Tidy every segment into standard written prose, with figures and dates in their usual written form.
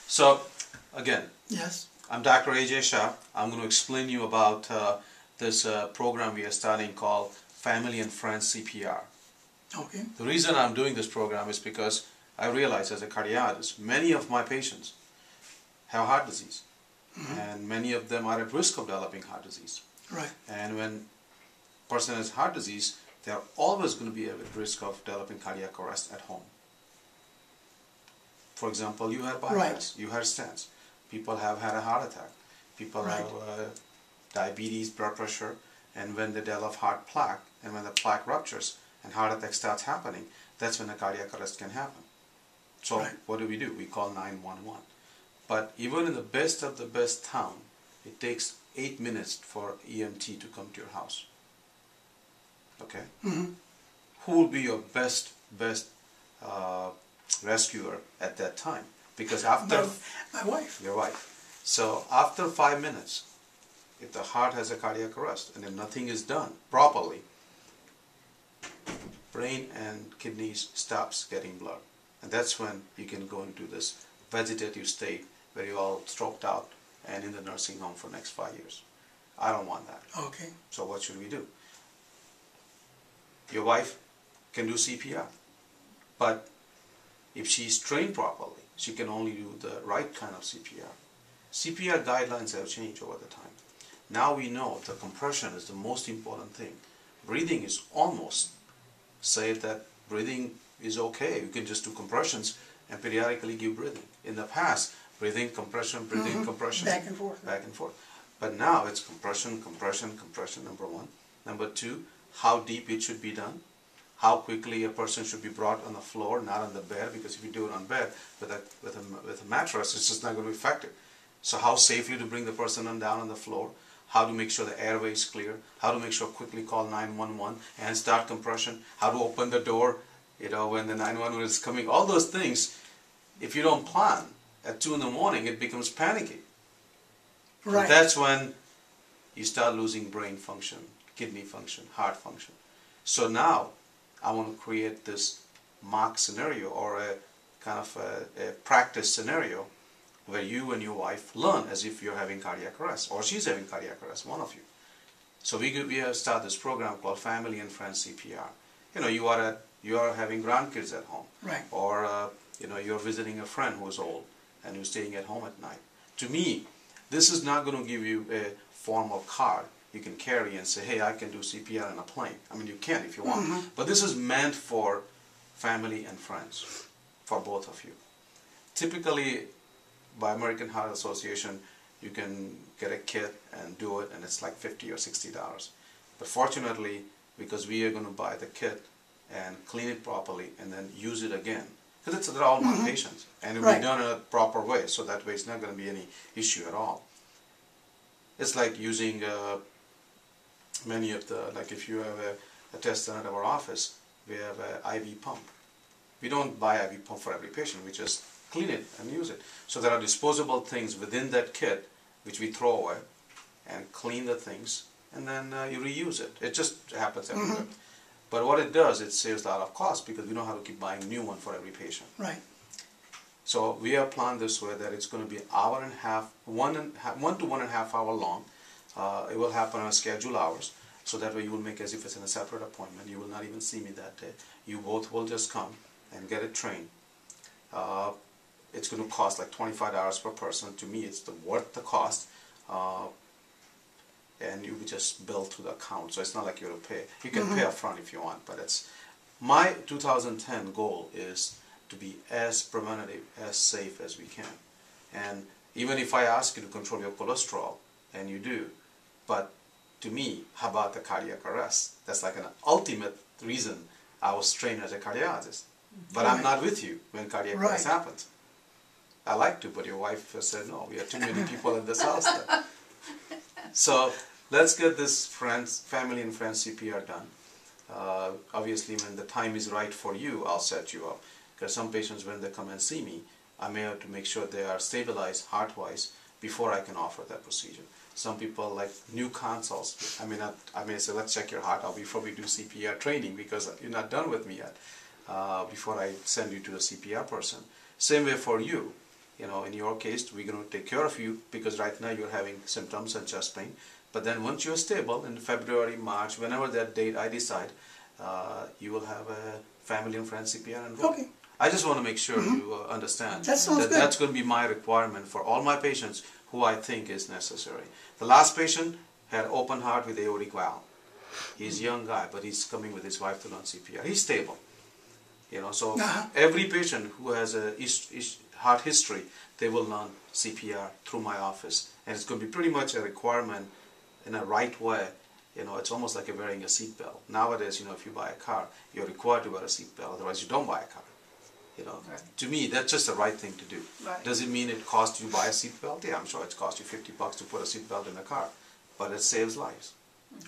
So, again, Yes. I'm Dr. Aajay Shah. I'm going to explain you about this program we are starting called Family and Friends CPR. Okay. The reason I'm doing this program is because I realize as a cardiologist, many of my patients have heart disease. And many of them are at risk of developing heart disease. Right. And when a person has heart disease, they are always going to be at risk of developing cardiac arrest at home. For example, you had bypass, you had stents. People have had a heart attack. People have diabetes, blood pressure, and when they develop heart plaque, and when the plaque ruptures and heart attack starts happening, that's when a cardiac arrest can happen. So what do? We call 911. But even in the best of the best town, it takes 8 minutes for EMT to come to your house. Okay? Who will be your best rescuer at that time? Because after my wife. Your wife. So after 5 minutes, if the heart has a cardiac arrest and then nothing is done properly, brain and kidneys stops getting blood. And that's when you can go into this vegetative state where you're all stroked out and in the nursing home for the next 5 years. I don't want that. Okay. So what should we do? Your wife can do CPR, but if she's trained properly, she can only do the right kind of CPR. CPR guidelines have changed over the time. Now we know the compression is the most important thing. Breathing is almost say that breathing is okay. You can just do compressions and periodically give breathing. In the past, breathing, compression, compression. Back and forth. Back and forth. But now it's compression, compression, compression, number one. Number two, how deep it should be done. How quickly a person should be brought on the floor, not on the bed, because if you do it on bed with a mattress, it's just not going to be effective. So how safely to bring the person down on the floor, how to make sure the airway is clear, how to make sure quickly call 911 and start compression, how to open the door, when the 911 is coming, all those things, if you don't plan, at 2 in the morning it becomes panicky. Right. And that's when you start losing brain function, kidney function, heart function. So now I want to create this mock scenario or a kind of a practice scenario where you and your wife learn as if you're having cardiac arrest or she's having cardiac arrest, one of you. So we have started this program called Family and Friends CPR. You are having grandkids at home, right? Or you're visiting a friend who's old and who's staying at home at night. To me, this is not going to give you a formal card you can carry and say, hey, I can do CPR in a plane. I mean, you can if you want. But this is meant for family and friends, for both of you. Typically, by American Heart Association, you can get a kit and do it, and it's like $50 or $60. But fortunately, because we are going to buy the kit and clean it properly and then use it again, because they're all my patients, and it will be done in a proper way, so that way it's not going to be any issue at all. It's like using many of the, like if you have a test done at our office, we have an IV pump. We don't buy IV pump for every patient, we just clean it and use it. So there are disposable things within that kit which we throw away and clean the things, and then you reuse it. It just happens everywhere. But what it does, it saves a lot of cost because we don't have to keep buying a new one for every patient. Right. So we have planned this way that it's going to be an hour and a half, 1 to 1.5 hour long. It will happen on scheduled hours, so that way you will make as if it's in a separate appointment. You will not even see me that day. You both will just come and get it trained. It's going to cost like $25 per person. To me, it's worth the cost. And you just bill through the account, so it's not like you have to pay. You can pay up front if you want, but it's my 2010 goal is to be as preventative, as safe as we can. And even if I ask you to control your cholesterol, and you do, but to me, how about the cardiac arrest? That's like an ultimate reason I was trained as a cardiologist. But I'm not with you when cardiac arrest happens. I like to, but your wife said, no, we have too many people in this house then. So let's get this family and friends CPR done. Obviously, when the time is right for you, I'll set you up. Because some patients, when they come and see me, I may have to make sure they are stabilized heart-wise before I can offer that procedure. Some people like new consults. I may say, let's check your heart out before we do CPR training because you're not done with me yet. Before I send you to a CPR person. Same way for you. in your case, we're going to take care of you because right now you're having symptoms and chest pain. But then once you're stable in February, March, whenever that date I decide, you will have a family and friends CPR enrolled. Okay. I just want to make sure you understand That sounds good. that's going to be my requirement for all my patients who I think is necessary. The last patient had open heart with aortic valve. He's a young guy, but he's coming with his wife to learn CPR. He's stable. So every patient who has a heart history, they will learn CPR through my office. And it's going to be pretty much a requirement in a right way. It's almost like you're wearing a seatbelt. Nowadays, if you buy a car, you're required to wear a seatbelt, otherwise you don't buy a car. Right. To me, that's just the right thing to do. Right. Does it mean it costs you to buy a seatbelt? Yeah, I'm sure it's cost you $50 to put a seatbelt in a car, but it saves lives.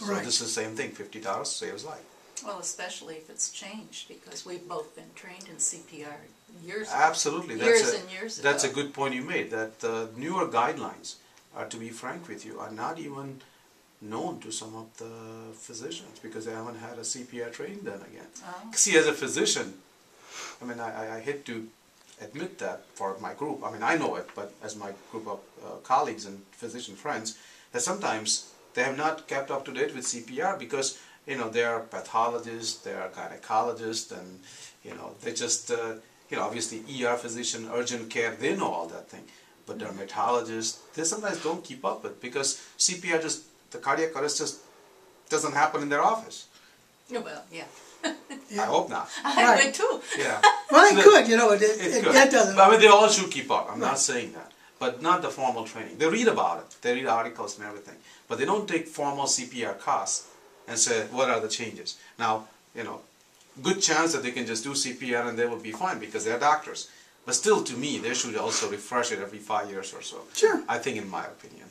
So Right. this is the same thing, $50 saves life. Well, especially if it's changed, because we've both been trained in CPR years Absolutely. years and years ago. That's a good point you made, that the newer guidelines, to be frank with you, are not even known to some of the physicians because they haven't had a CPR training done again. Oh. See, as a physician, I hate to admit that for my group. I know it, but as my group of colleagues and physician friends, that sometimes they have not kept up to date with CPR because, they are pathologists, they are gynecologists, and, they just, obviously ER physician, urgent care, they know all that thing. But dermatologists, they sometimes don't keep up with because CPR the cardiac arrest just doesn't happen in their office. Well, yeah. I hope not. I would too. Yeah. Well, it could, It could. that doesn't. But, they all should keep up. I'm not Right. saying that. But not the formal training. They read about it. They read articles and everything. But they don't take formal CPR course and say, what are the changes? Now, good chance that they can just do CPR and they will be fine because they're doctors. But still, to me, they should also refresh it every 5 years or so. Sure. I think, in my opinion.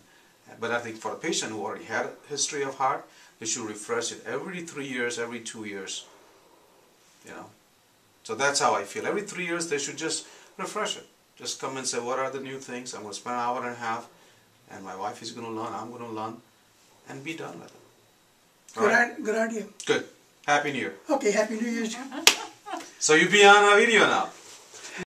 But I think for a patient who already had a history of heart, they should refresh it every 3 years, every 2 years. So that's how I feel. Every 3 years, they should just refresh it. Just come and say, what are the new things? I'm going to spend an hour and a half, and my wife is going to learn, I'm going to learn, and be done with it. All right? Good idea. Good. Happy New Year. Okay, Happy New Year's. So you be on a video now.